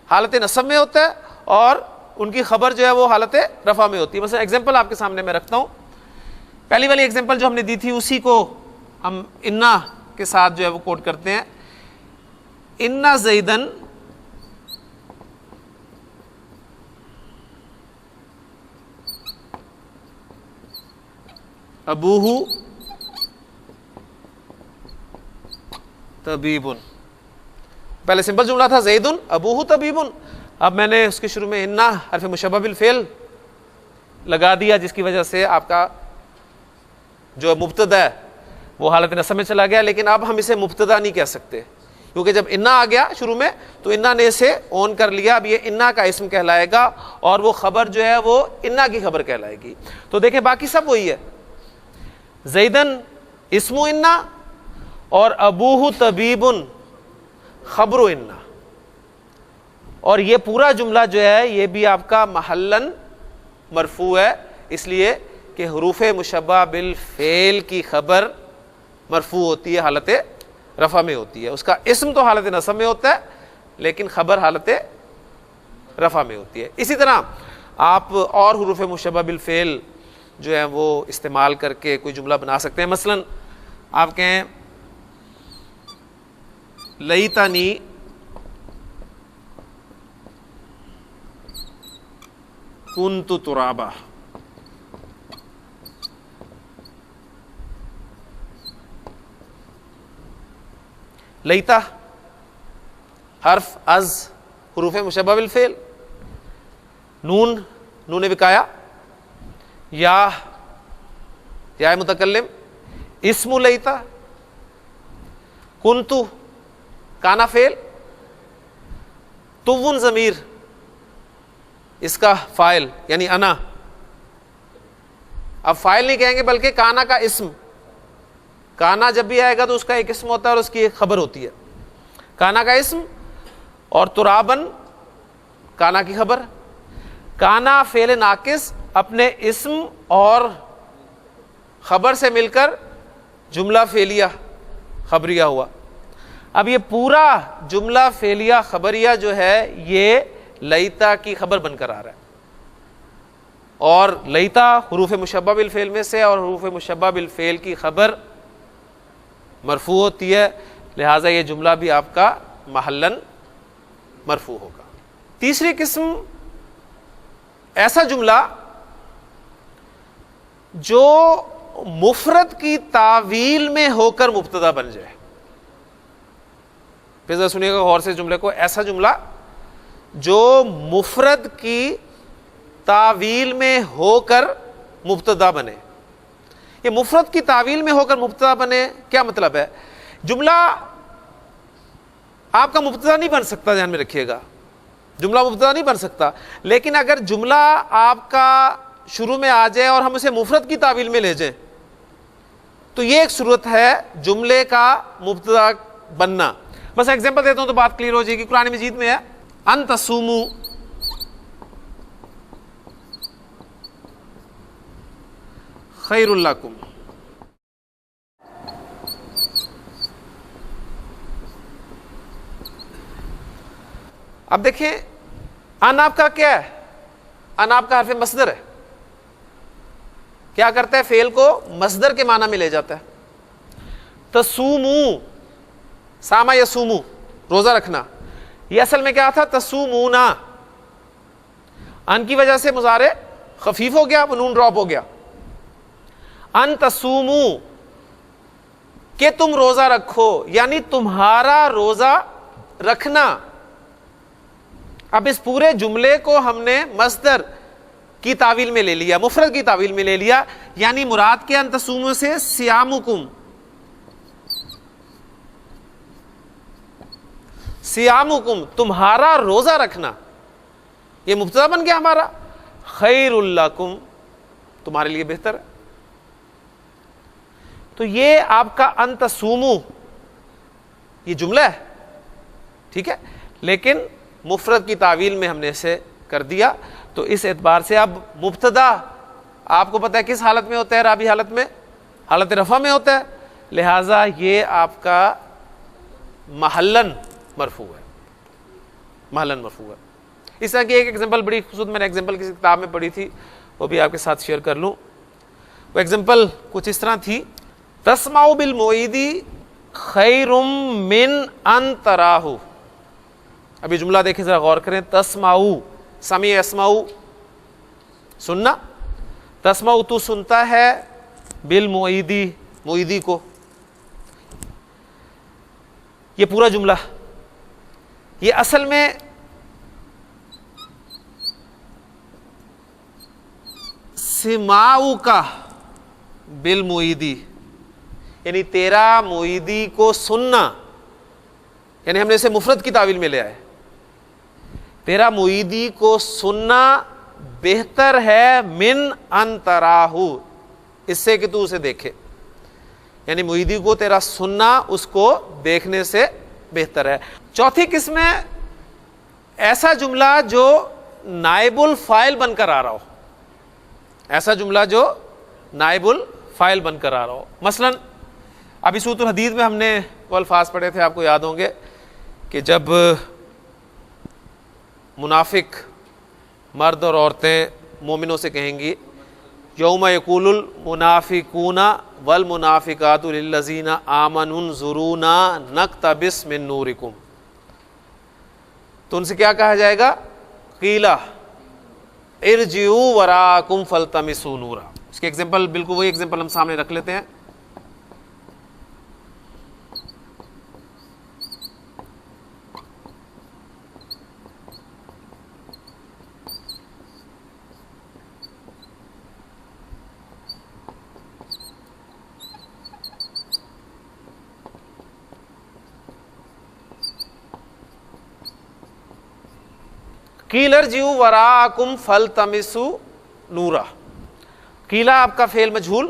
حالت نصب میں ہوتا ہے اور ان کی خبر جو ہے وہ حالت رفع میں ہوتی ہے۔ مثلا ایگزامپل آپ کے سامنے میں رکھتا ہوں، پہلی والی ایگزامپل جو ہم نے دی تھی اسی کو ہم انا کے ساتھ جو ہے وہ کوٹ کرتے ہیں، انا زیدن ابوہ طبیبن۔ پہلے سمپل جملہ تھا زیدن ابوہ طبیبن، اب میں نے اس کے شروع میں انا حرف مشبہ بالفعل لگا دیا، جس کی وجہ سے آپ کا جو مبتدا ہے وہ حالت نصب میں چلا گیا، لیکن اب ہم اسے مبتدا نہیں کہہ سکتے کیونکہ جب انا آ گیا شروع میں تو انا نے اسے اون کر لیا، اب یہ انا کا اسم کہلائے گا اور وہ خبر جو ہے وہ انا کی خبر کہلائے گی۔ تو دیکھیں باقی سب وہی ہے، زیدن اسم انا اور ابوہ طبیبن خبر انا، اور یہ پورا جملہ جو ہے یہ بھی آپ کا محلن مرفوع ہے، اس لیے کہ حروف مشبہ بالفعل کی خبر مرفوع ہوتی ہے، حالت رفع میں ہوتی ہے، اس کا اسم تو حالت نصب میں ہوتا ہے لیکن خبر حالت رفع میں ہوتی ہے۔ اسی طرح آپ اور حروف مشبہ بالفعل جو ہے وہ استعمال کر کے کوئی جملہ بنا سکتے ہیں۔ مثلا آپ کہیں لیتنی کنت ترابا، لیتا حرف از حروف مشبہ بالفعل، نون نون وقایا، یا متکلم، اسم لیتا، کنتو کانا فعل، تون ضمیر اس کا فاعل یعنی انا، اب فاعل نہیں کہیں گے بلکہ کانا کا اسم، کانا جب بھی آئے گا تو اس کا ایک اسم ہوتا ہے اور اس کی ایک خبر ہوتی ہے، کانا کا اسم، اور ترابن کانا کی خبر۔ کانا فعل ناقص اپنے اسم اور خبر سے مل کر جملہ فعلیہ خبریہ ہوا۔ اب یہ پورا جملہ فعلیہ خبریہ جو ہے یہ لیتا کی خبر بن کر آ رہا ہے، اور لیتا حروف مشبہ بالفعل میں سے، اور حروف مشبہ بالفعل کی خبر مرفوع ہوتی ہے، لہٰذا یہ جملہ بھی آپ کا محلن مرفوع ہوگا۔ تیسری قسم ایسا جملہ جو مفرد کی تعویل میں ہو کر مبتدا بن جائے۔ پھر ذرا سنیے گا غور سے جملے کو، ایسا جملہ جو مفرد کی تعویل میں ہو کر مبتدا بنے۔ یہ مفرد کی تعویل میں ہو کر مبتدا بنے کیا مطلب ہے؟ جملہ آپ کا مبتدا نہیں بن سکتا، دھیان میں رکھیے گا، جملہ مبتدا نہیں بن سکتا، لیکن اگر جملہ آپ کا شروع میں آ جائے اور ہم اسے مفرد کی تعویل میں لے جائیں تو یہ ایک صورت ہے جملے کا مبتدا بننا۔ بس ایگزامپل دیتا ہوں تو بات کلیئر ہو جائے گی۔ قرآن مجید میں ہے ان تصوموا خیر لکم۔ اب دیکھیں ان آپ کا کیا ہے؟ ان آپ کا حرف مصدر ہے، کیا کرتا ہے؟ فعل کو مصدر کے معنی میں لے جاتا ہے۔ تصوموا، ساما یصومو، روزہ رکھنا، یہ اصل میں کیا تھا؟ تصومونا۔ ان کی وجہ سے مضارع خفیف ہو گیا، نون ڈراپ ہو گیا۔ ان تصومو کہ تم روزہ رکھو، یعنی تمہارا روزہ رکھنا۔ اب اس پورے جملے کو ہم نے مصدر کی تعویل میں لے لیا، مفرد کی تعویل میں لے لیا، یعنی مراد کے ان تصومو سے صیامکم، صیامکم تمہارا روزہ رکھنا، یہ مبتدا بن گیا ہمارا۔ خیر لکم تمہارے لیے بہتر ہے۔ تو یہ آپ کا ان تصوموا یہ جملہ ہے، ٹھیک ہے، لیکن مفرد کی تعویل میں ہم نے اسے کر دیا، تو اس اعتبار سے اب مبتدا آپ کو پتہ ہے کس حالت میں ہوتا ہے؟ رابی حالت میں، حالت رفع میں ہوتا ہے، لہٰذا یہ آپ کا محلن مرفوع ہے، محلن مرفوع ہے۔ اس طرح کی ایک ایگزامپل بڑی خصوص میں نے ایگزامپل کسی کتاب میں پڑھی تھی، وہ بھی آپ کے ساتھ شیئر کر لوں۔ وہ ایگزامپل کچھ اس طرح تھی، تسمع بالمعید خیر من ان تراہ۔ ابھی جملہ دیکھیں ذرا غور کریں، تسمع، سمع یسمع سننا، تسمع تو سنتا ہے، بالمعیدی معیدی کو، یہ پورا جملہ یہ اصل میں سماؤ کا بالمعیدی، یعنی تیرا معیدی کو سننا، یعنی ہم نے اسے مفرد کی تعویل میں لے آئے، تیرا معیدی کو سننا بہتر ہے من ان تراہو، اس سے کہ تو اسے دیکھے، یعنی معیدی کو تیرا سننا اس کو دیکھنے سے بہتر ہے۔ چوتھی قسم ہے ایسا جملہ جو نائب الفاعل بن کر آ رہا ہو، ایسا جملہ جو نائب الفاعل بن کر آ رہا ہو۔ مثلا ابھی سورۃ الحدید میں ہم نے وہ الفاظ پڑھے تھے، آپ کو یاد ہوں گے کہ جب منافق مرد اور عورتیں مومنوں سے کہیں گی یوم یقول المنافقون والمنافقات للذین آمنوا انظرونا نقتبس من نورکم، تو ان سے کیا کہا جائے گا؟ قیل ارجعوا وراءکم فالتمسوا نورا۔ اس کے ایگزامپل بالکل وہی ایگزامپل ہم سامنے رکھ لیتے ہیں۔ قیل ارجعوا وراءکم فالتمسوا نورا، قیل آپ کا فعل مجہول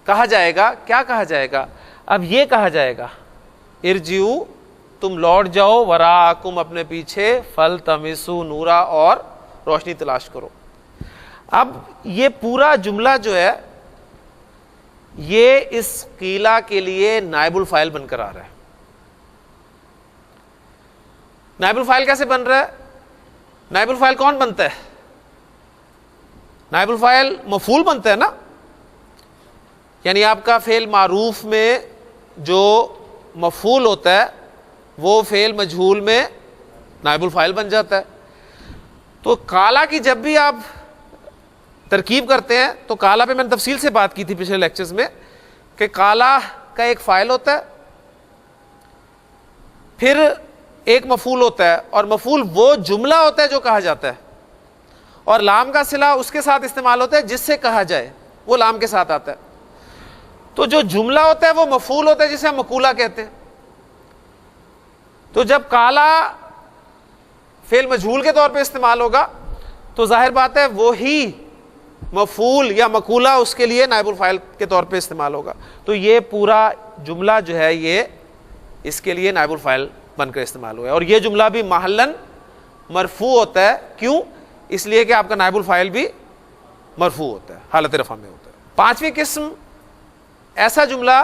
کہا جائے گا، کیا کہا جائے گا؟ اب یہ کہا جائے گا ارجعوا تم لوٹ جاؤ، وراءکم اپنے پیچھے، فالتمسوا نورا اور روشنی تلاش کرو۔ اب یہ پورا جملہ جو ہے یہ اس قیلہ کے لیے نائب الفاعل بن کر آ رہا ہے۔ نائب الفاعل کیسے بن رہا ہے؟ نائب الفاعل کون بنتا ہے؟ نائب الفاعل مفعول بنتا ہے نا، یعنی آپ کا فعل معروف میں جو مفعول ہوتا ہے وہ فعل مجہول میں نائب الفاعل بن جاتا ہے. تو کالا کی جب بھی آپ ترکیب کرتے ہیں تو کالا پہ میں نے تفصیل سے بات کی تھی پچھلے لیکچرز میں کہ کالا کا ایک فاعل ہوتا ہے, پھر ایک مفعول ہوتا ہے, اور مفعول وہ جملہ ہوتا ہے جو کہا جاتا ہے, اور لام کا صلہ اس کے ساتھ استعمال ہوتا ہے جس سے کہا جائے, وہ لام کے ساتھ آتا ہے. تو جو جملہ ہوتا ہے وہ مفعول ہوتا ہے جسے ہم مقولہ کہتے ہیں. تو جب کالا فعل مجہول کے طور پہ استعمال ہوگا تو ظاہر بات ہے وہی مفعول یا مقولہ اس کے لیے نائب الفاعل کے طور پہ استعمال ہوگا. تو یہ پورا جملہ جو ہے یہ اس کے لیے نائب الفاعل بن کر استعمال ہوا ہے, اور یہ جملہ بھی محلاً مرفوع ہوتا ہے. کیوں؟ اس لیے کہ آپ کا نائب الفاعل بھی مرفوع ہوتا ہے, حالت رفع میں ہوتا ہے. پانچویں قسم ایسا جملہ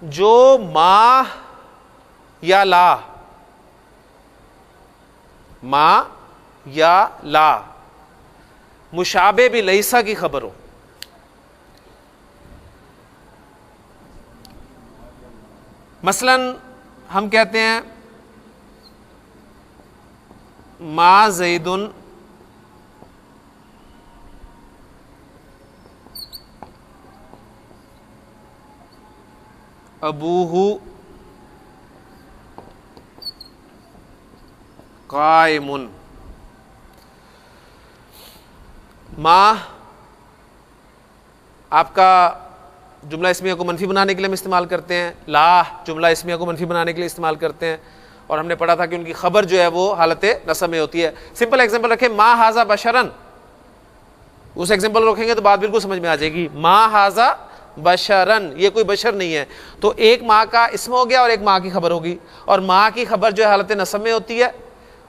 جو ما یا لا, ما یا لا مشابہ بھی لیسا کی خبر ہو. مثلا ہم کہتے ہیں ما زیدن ابوہ قائم. ما آپ کا جملہ اسمیہ کو منفی بنانے کے لیے ہم استعمال کرتے ہیں, لا جملہ اسمیہ کو منفی بنانے کے لیے استعمال کرتے ہیں, اور ہم نے پڑھا تھا کہ ان کی خبر جو ہے وہ حالت نصب میں ہوتی ہے. سمپل ایگزامپل رکھیں, ما ھذا بشرن, اس ایگزامپل رکھیں گے تو بات بالکل سمجھ میں آ جائے گی. ما ھذا بشرن, یہ کوئی بشر نہیں ہے. تو ایک ما کا اسم ہو گیا اور ایک ما کی خبر ہوگی, اور ما کی خبر جو ہے حالت نصب میں ہوتی ہے,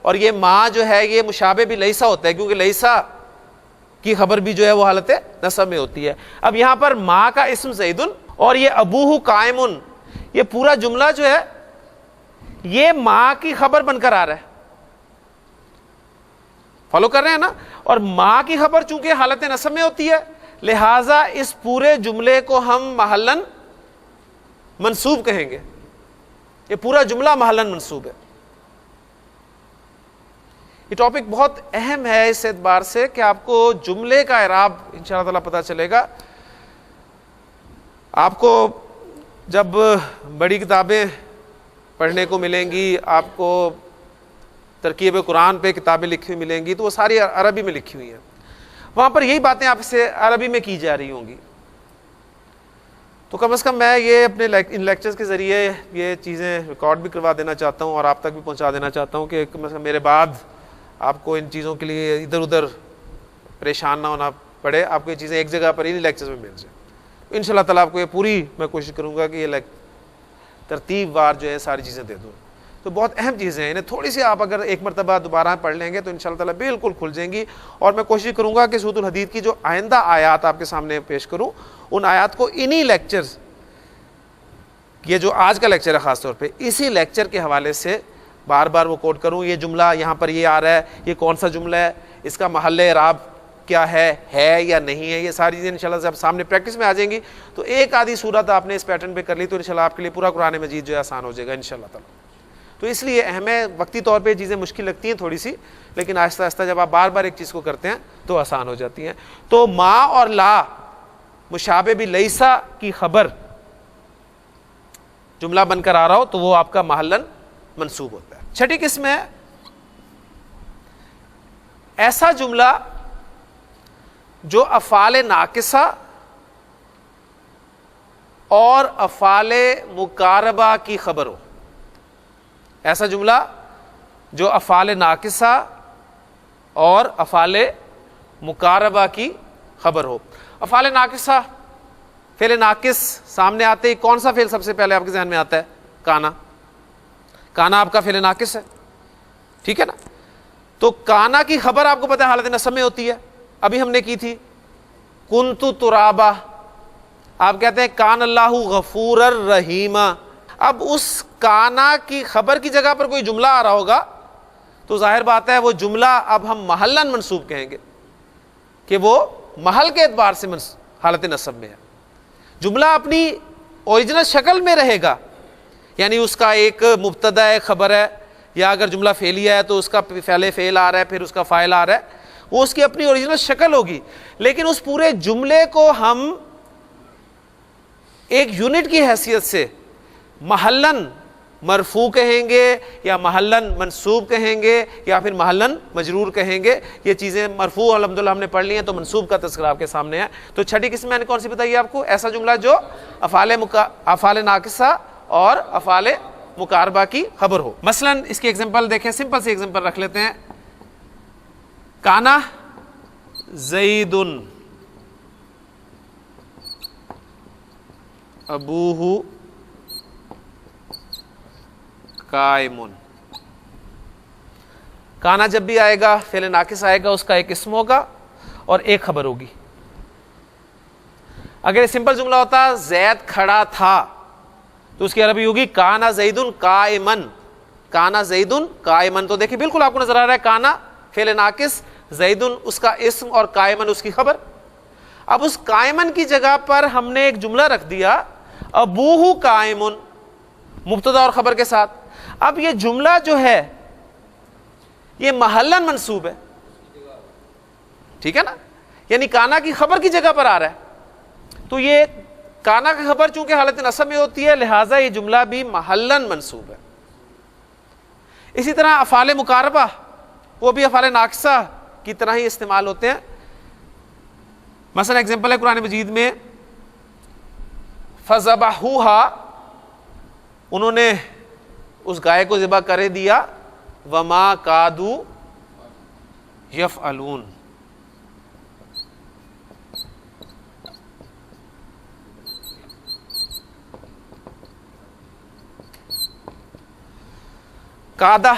اور یہ ما جو ہے یہ مشابہ بھی لیسا ہوتا ہے کیونکہ لیسا کی خبر بھی جو ہے وہ حالت نصب میں ہوتی ہے. اب یہاں پر ما کا اسم زیدن اور یہ ابوہ قائمن, یہ پورا جملہ جو ہے یہ ما کی خبر بن کر آ رہا ہے. فالو کر رہے ہیں نا؟ اور ما کی خبر چونکہ حالت نصب میں ہوتی ہے لہذا اس پورے جملے کو ہم محلاً منصوب کہیں گے. یہ پورا جملہ محلاً منصوب ہے. یہ ٹاپک بہت اہم ہے اس اعتبار سے کہ آپ کو جملے کا اعراب انشاءاللہ تعالیٰ پتہ چلے گا. آپ کو جب بڑی کتابیں پڑھنے کو ملیں گی, آپ کو ترکیب قرآن پہ کتابیں لکھی ہوئی ملیں گی تو وہ ساری عربی میں لکھی ہوئی ہیں, وہاں پر یہی باتیں آپ سے عربی میں کی جا رہی ہوں گی. تو کم از کم میں یہ اپنے ان لیکچرز کے ذریعے یہ چیزیں ریکارڈ بھی کروا دینا چاہتا ہوں اور آپ تک بھی پہنچا دینا چاہتا ہوں کہ کم از کم میرے بعد آپ کو ان چیزوں کے لیے ادھر ادھر پریشان نہ ہونا پڑے, آپ کو یہ چیزیں ایک جگہ پر ہی لیکچرز میں مل جائیں. ان شاء اللہ تعالیٰ آپ کو یہ پوری میں کوشش کروں گا کہ یہ ترتیب وار جو ہے ساری چیزیں دے دوں. تو بہت اہم چیزیں ہیں, انہیں تھوڑی سی آپ اگر ایک مرتبہ دوبارہ پڑھ لیں گے تو ان شاء اللہ تعالیٰ بالکل کھل جائیں گی. اور میں کوشش کروں گا کہ سورۃ الحدید کی جو آئندہ آیات آپ کے سامنے پیش کروں ان آیات کو انہی لیکچرز, یہ جو آج کا لیکچر ہے خاص طور پہ اسی لیکچر کے حوالے سے بار بار وہ کوٹ کروں. یہ جملہ یہاں پر یہ آ رہا ہے, یہ کون سا جملہ ہے, اس کا محل اعراب کیا ہے یا نہیں ہے, یہ ساری چیزیں انشاءاللہ جب سامنے پریکٹس میں آ جائیں گی تو ایک آدھی صورت آپ نے اس پیٹرن پہ کر لی تو انشاءاللہ آپ کے لیے پورا قرآن مجید جو ہے آسان ہو جائے گا انشاءاللہ تعالیٰ. تو اس لیے اہم ہے, وقتی طور پہ چیزیں مشکل لگتی ہیں تھوڑی سی, لیکن آہستہ آہستہ جب آپ بار بار ایک چیز کو کرتے ہیں تو آسان ہو جاتی ہیں. تو ما اور لا مشابہ بھی لیسا کی خبر جملہ بن کر آ رہا ہو تو وہ آپ کا محلاً منصوب ہوتا ہے. چھٹی قسم ہے ایسا جملہ جو افعال ناقصہ اور افعال مقاربہ کی خبر ہو. ایسا جملہ جو افعال ناقصہ اور افعال مقاربہ کی خبر ہو. افعال ناقصہ, فعل ناقص سامنے آتے ہی کون سا فعل سب سے پہلے آپ کے ذہن میں آتا ہے؟ کانا. کانا آپ کا فعل ناقص ہے, ٹھیک ہے نا. تو کانا کی خبر آپ کو پتہ ہے حالت نصب میں ہوتی ہے, ابھی ہم نے کی تھی کنت ترابا, آپ کہتے ہیں کان اللہ غفور الرحیم. اب اس کانا کی خبر کی جگہ پر کوئی جملہ آ رہا ہوگا تو ظاہر بات ہے وہ جملہ اب ہم محلاً منصوب کہیں گے کہ وہ محل کے اعتبار سے حالت نصب میں ہے. جملہ اپنی اوریجنل شکل میں رہے گا یعنی اس کا ایک مبتدا ہے، خبر ہے، یا اگر جملہ فعلیہ ہے تو اس کا پہلے فعل آ رہا ہے، پھر اس کا فاعل آ رہا ہے، وہ اس کی اپنی اوریجنل شکل ہوگی، لیکن اس پورے جملے کو ہم ایک یونٹ کی حیثیت سے محلن مرفوع کہیں گے یا محلن منصوب کہیں گے یا پھر محلن مجرور کہیں گے. یہ چیزیں مرفوع الحمدللہ ہم نے پڑھ لی ہیں، تو منصوب کا تذکرہ آپ کے سامنے ہے. تو چھٹی قسم میں نے کون سی بتائی آپ کو؟ ایسا جملہ جو افعال ناقصہ اور افعال مقاربہ کی خبر ہو. مثلا اس کی ایگزامپل دیکھیں، سمپل سی ایگزامپل رکھ لیتے ہیں. کانا زید ابوہ قائم. کانا جب بھی آئے گا فعل ناقص آئے گا، اس کا ایک اسم ہوگا اور ایک خبر ہوگی. اگر یہ سمپل جملہ ہوتا زید کھڑا تھا تو اس کی عربی ہوگی کانا زید قائمن. کانا زید قائمن. تو دیکھیں بالکل آپ کو نظر آ رہا ہے کانا فعل ناقص، زید اس کا اسم اور قائمن اس کی خبر. اب اس قائمن کی جگہ پر ہم نے ایک جملہ رکھ دیا ابوہ قائمن، مبتدا اور خبر کے ساتھ. اب یہ جملہ جو ہے یہ محلن منصوب ہے، ٹھیک ہے نا، یعنی کانا کی خبر کی جگہ پر آ رہا ہے. تو یہ کانا کی خبر چونکہ حالت نصب میں ہوتی ہے، لہٰذا یہ جملہ بھی محلن منصوب ہے. اسی طرح افعال مقاربہ وہ بھی افعال ناقصہ کی طرح ہی استعمال ہوتے ہیں. مثلا ایگزامپل ہے قرآن مجید میں فَذَبَحُوهَا، انہوں نے اس گائے کو ذبح کر دیا، وَمَا كَادُوا يَفْعَلُونَ. کادہ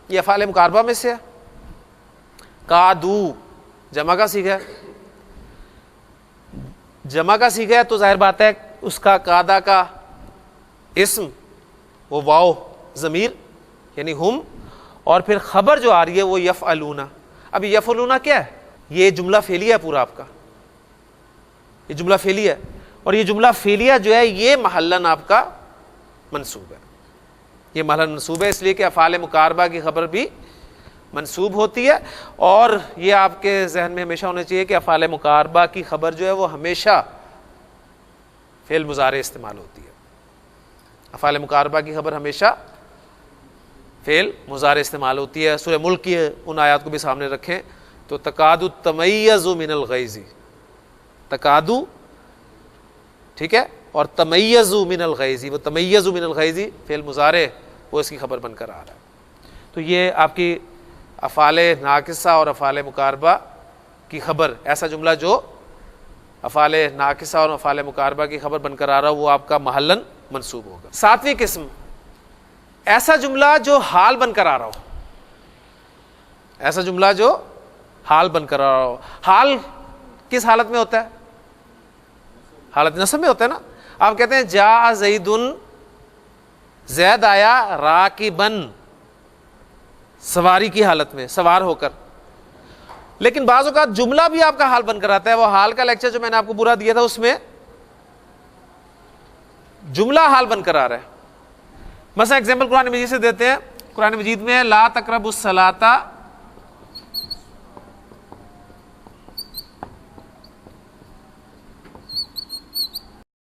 یہ افعال مقاربہ میں سے ہے. کادو جمع کا صیغہ ہے، جمع کا صیغہ ہے تو ظاہر بات ہے اس کا کادہ کا اسم وہ واو ضمیر یعنی ہم، اور پھر خبر جو آ رہی ہے وہ یفعلون. اب یفعلون کیا ہے؟ یہ جملہ فعلیہ ہے پورا آپ کا، یہ جملہ فعلیہ ہے، اور یہ جملہ فعلیہ جو ہے یہ محلن آپ کا منصوب ہے. یہ محلن منصوب ہے اس لیے کہ افعال مقاربہ کی خبر بھی منصوب ہوتی ہے. اور یہ آپ کے ذہن میں ہمیشہ ہونا چاہیے کہ افعال مقاربہ کی خبر جو ہے وہ ہمیشہ فعل مضارع استعمال ہوتی ہے. افعال مقاربہ کی خبر ہمیشہ فعل مضارع استعمال ہوتی ہے. سورہ ملک کی ان آیات کو بھی سامنے رکھیں تو تکاد تمیز من الغیظ، تکاد ٹھیک ہے، اور تمیز من الغیظ، وہ تمیز من الغیظ فعل مضارع وہ اس کی خبر بن کر آ رہا ہے. تو یہ آپ کی افعال ناقصہ اور افعال مقاربہ کی خبر، ایسا جملہ جو افعال ناقصہ اور افعال مقاربہ کی خبر بن کر آ رہا ہو وہ آپ کا محلن منصوب ہوگا. ساتویں قسم ایسا جملہ جو حال بن کر آ رہا ہو. ایسا جملہ جو حال بن کر آ رہا ہو. حال کس حالت میں ہوتا ہے؟ حالت نصب میں ہوتا ہے نا. آپ کہتے ہیں جاء زید، زید آیا راکبن، سواری کی حالت میں، سوار ہو کر. لیکن بعض اوقات جملہ بھی آپ کا حال بن کر آتا ہے. وہ حال کا لیکچر جو میں نے آپ کو پورا دیا تھا اس میں جملہ حال بن کر آ رہا ہے. مثلا ایگزامپل قرآن مجید سے دیتے ہیں. قرآن مجید میں لا تقربوا الصلاۃ